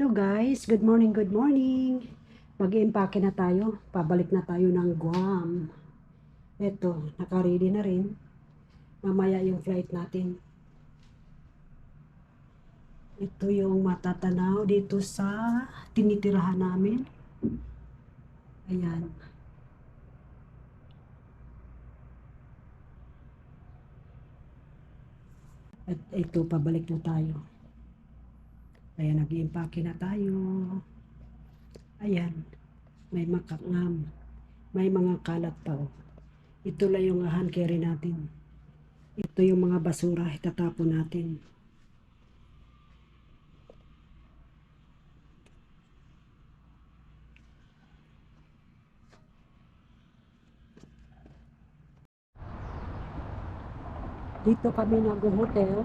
Hello guys, good morning, good morning. Mag-i-impake na tayo, pabalik na tayo ng Guam. Eto, naka-ready na rin. Mamaya yung flight natin. Ito yung matatanaw dito sa tinitirahan namin. Ayan. At ito, pabalik na tayo. Ayan, nag-i-impake na tayo. Ayan, may makangam. May mga kalat pa. Oh. Ito lang yung hand carry natin. Ito yung mga basura, itatapon natin. Dito kami nag-hotel.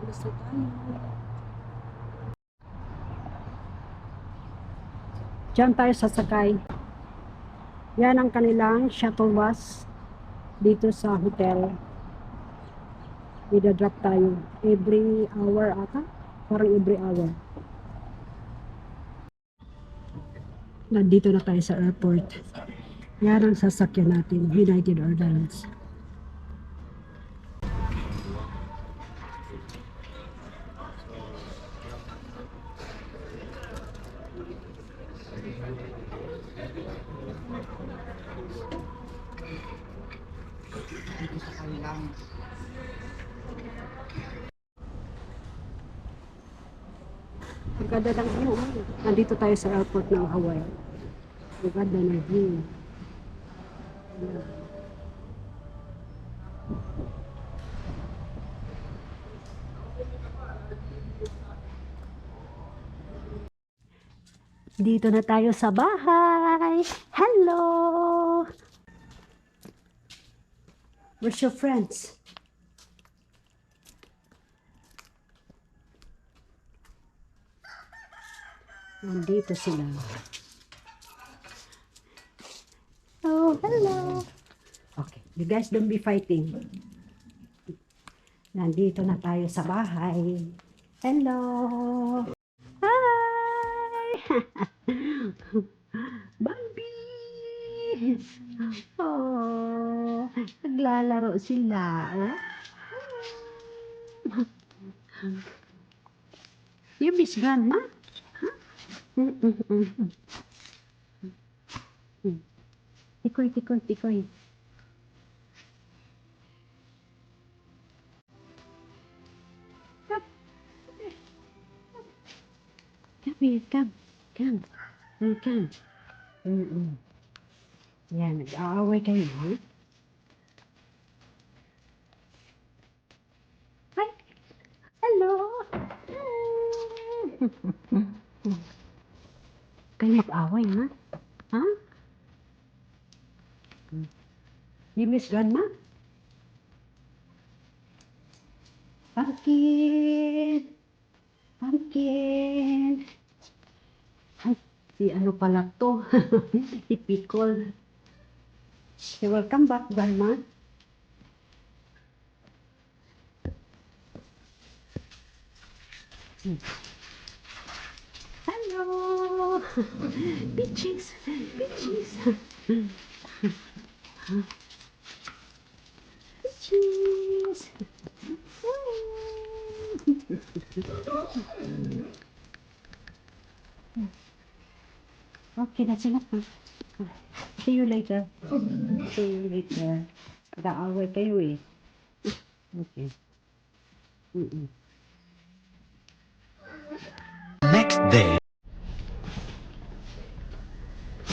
Paalis na tayo. Diyan tayo sasakay. Yan ang kanilang shuttle bus dito sa hotel. Ida-drop tayo every hour ata. Parang every hour. Nandito na tayo sa airport. Yan ang sasakyan natin. United Airlines. Ang ganda ng view. Nandito tayo sa airport ng Hawaii. Ang ganda ng view. Dito na tayo sa bahay. Hello! Where's your friends? Nandito sila. Oh, hello. Okay, you guys don't be fighting. Nandito na tayo sa bahay. Hello. Hi. Bambi. Oh, naglalaro sila. You miss grandma? Tikoy, tikoy, tikoy. Come. Come here, come. Come. Come. Yan, nag-aaway kayo, ha? Hi. Hello. Kayo mag-away, ha? Ha? You miss grandma? Pumpkin! Pumpkin! Ay, si ano pala to? Si Pickle. Okay, welcome back, grandma. Hello! Bitches! Bitches! Bitches! Okay, that's enough. See you later. See you later. Nag-aaway kayo eh. Okay. Next day.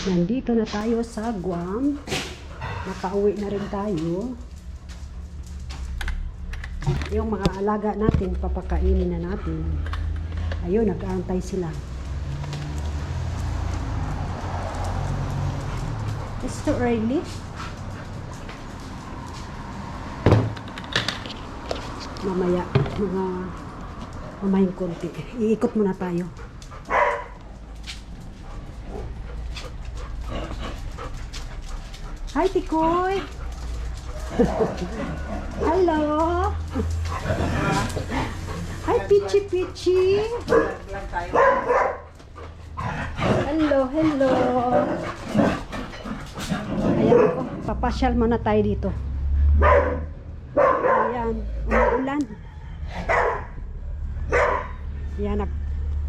Nandito na tayo sa Guam. Nakauwi na rin tayo. Yung mga alaga natin, papakainin na natin. Ayun, nag-aantay sila. It's too early. Mamaya, mamayang konti. Iikot muna tayo. Hi, Tikoy! Hello! Hi, Pichi. Hello, hello. Ayan po, papasyal muna tayo dito. Ayan, umuulan. Ayan,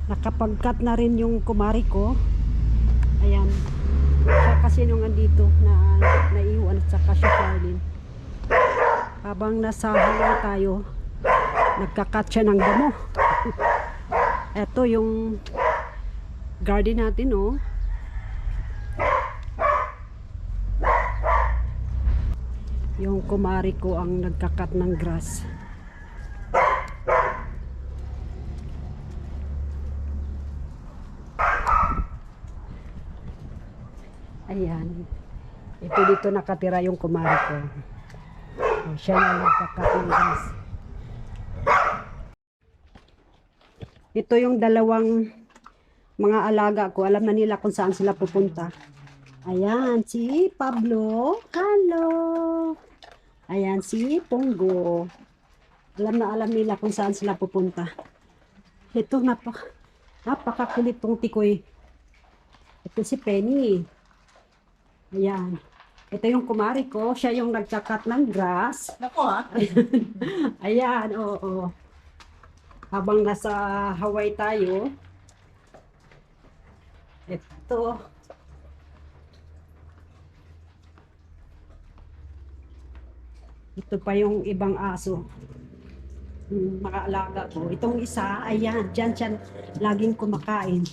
nakapagkat na rin yung kumari ko. Ayan, siya kasi nung andito na naiwan at saka si Charlene. Habang nasa halaw tayo, nagkakat siya ng damo. Ito yung garden natin, oh. Yung kumari ko ang nagkakat ng grass. Ayan. Ito dito nakatira yung kumari ko. Oh, siya yung nagkakat ng grass. Ito yung dalawang mga alaga ko. Alam na nila kung saan sila pupunta. Ayan, si Pablo. Hello. Ayan, si Pongo. Alam nila kung saan sila pupunta. Ito, napakakulit tong tikoy. Ito si Penny. Ayan. Ito yung kumari ko. Siya yung nagkakat ng grass. Nako ha? Ayan, oo. Habang nasa Hawaii tayo. Ito. Ito pa yung ibang aso. Mga alaga ko. Itong isa, ayan, dyan laging kumakain.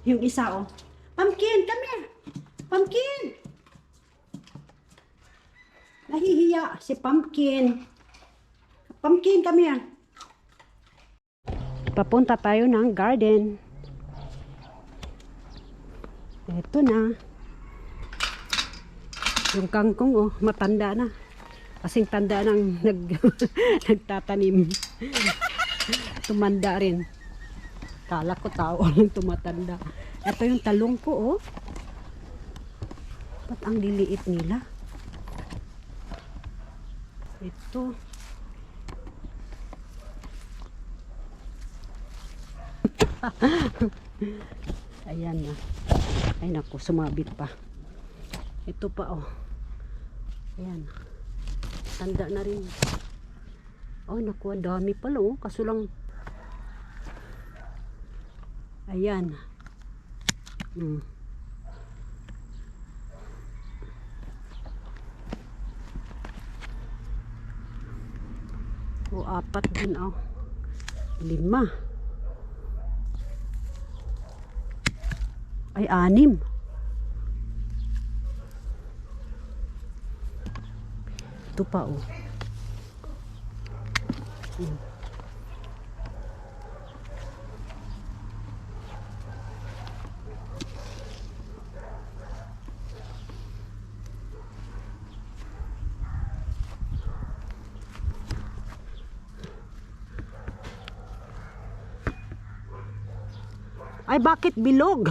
Yung isa, oh. Pumpkin, come here. Pumpkin. Nahihiya si Pumpkin. Pumpkin, come here. Papunta tayo ng garden. Ito na. Yung kangkong, oh, matanda na. Kasing tanda ng nagtatanim. Tumanda rin. Kala ko tao lang tumatanda. Ito yung talong ko, oh. Ba't ang liliit nila? Ito. Ayan na. Ay naku, sumabit pa. Ito pa, oh. Ayan. Tanda na rin. Oh, naku, dami pala, oh. Kaso lang. Ayan. O, 4 din, oh. 5. Ay, 6. Ito pa, oh. Ay, bakit bilog?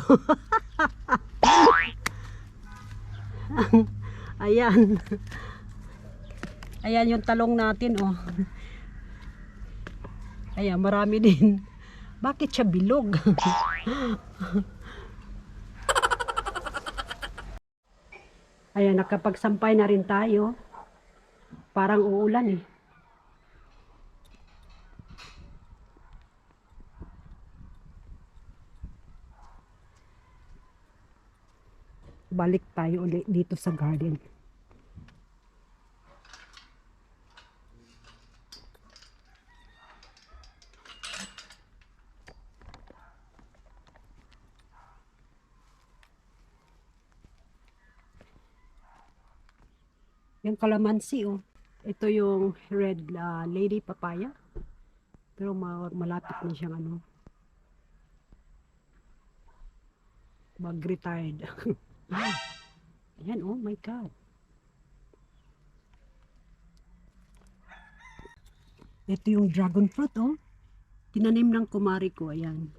Ayan. Ayan yung talong natin, oh. Ayan, marami din. Bakit siya bilog? Ayan, nakapagsampay na rin tayo. Parang uulan, eh. Balik tayo ulit dito sa garden. Yung kalamansi, oh. Ito yung red lady papaya. Pero malapit na siyang ano. Mag-retired. Ayan, oh my God. Ito yung dragon fruit, oh. Tinanim ng kumari ko, ayan.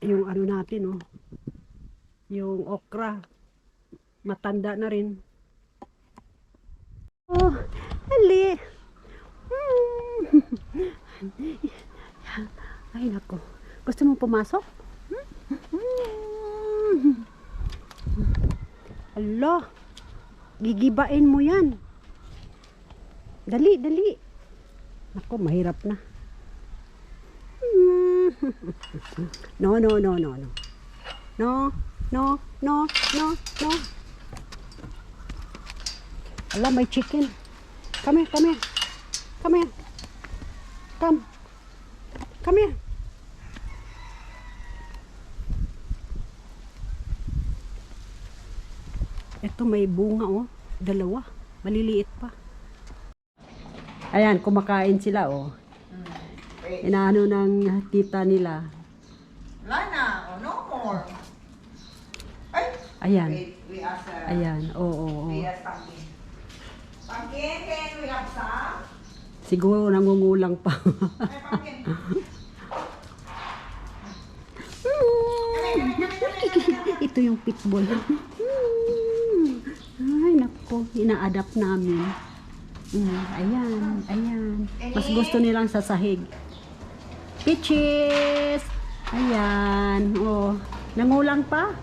Yung ano natin, oh. Yung okra. Matanda na rin. Oh, ali. Ay, nako. Gusto mo pumasok? Alo, gigibain mo yan. Dali, dali. Nako, mahirap na. No, no, no, no, no. No, no, no, no, no. Ala, may chicken. Come here, come here. Come here. Come. Come here. Ito may bunga oh. Dalawa. Maliliit pa. Ayan, kumakain sila oh. Inaano ng tita nila. Lana, no more. Ay, Ayan. wait, we ask Ayan. Oo. we ask Pumpkin. Pumpkin, can we have some? Siguro nangungulang pa. Ay, Pumpkin. Ito yung pitbull. Ay, nako. Ina-adapt namin. Ayan, ayan. Mas gusto nilang sa sahig. Peaches! Ayan. Oh. Nangulang pa?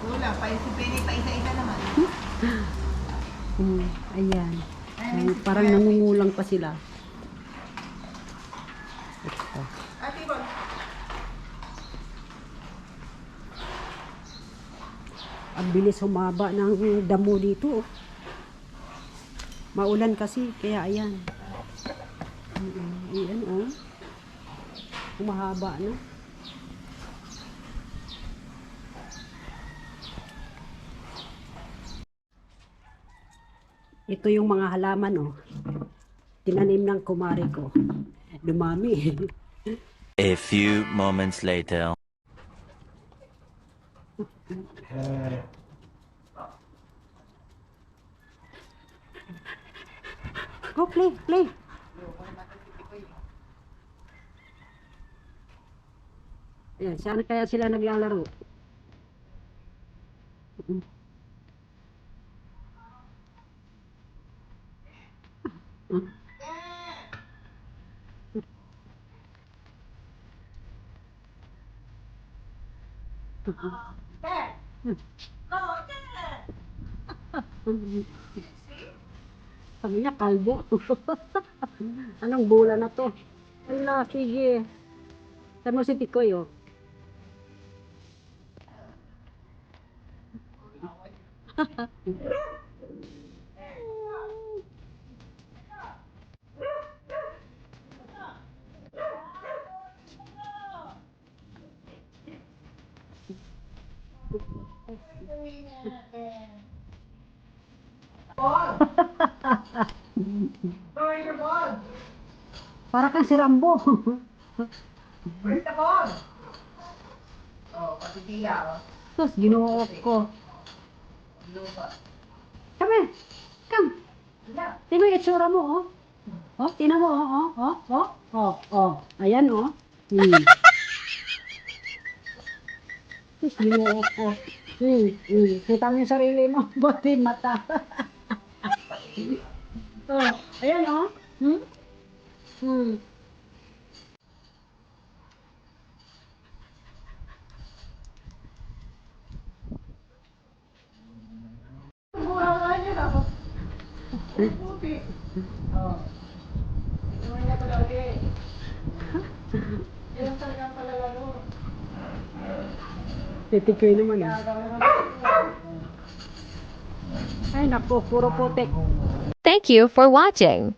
Wala, pa si Penny pa isa-isa naman. Ayan. Parang nangungulang pa sila. Ito. Ate Bon. Ang bilis humaba ng damo dito. Oh. Maulan kasi, kaya ayan. Ayan, oh. Humahaba na. Ito yung mga halaman, oh. Tinanim ng kumari ko. Dumami. A few moments later. Go, play, play. Ayan, saan kaya sila naglalaro? Sabi niya, kalbo. Anong bola na to? Ala, sige. Saan mo si Tikoy, oh? Where's your ball? Para kang si Rambo. Where's the ball? Oh, pati tila, oh. Tapos, ginuok ko. Lupa. Come here. Come. Wala. Tingnan yung itsura mo, oh. Oh, tingnan mo, oh. Ayan, oh. Ginuok ko. Kita mo yung sarili mo. Bati mata. Oh, ayan, oh. Mura nga niya na. Puti. Oh. Ito nga niya palagi. Yan talagang palalaro. Titikoy naman, ah. Ay, naku, puro putik. Thank you for watching.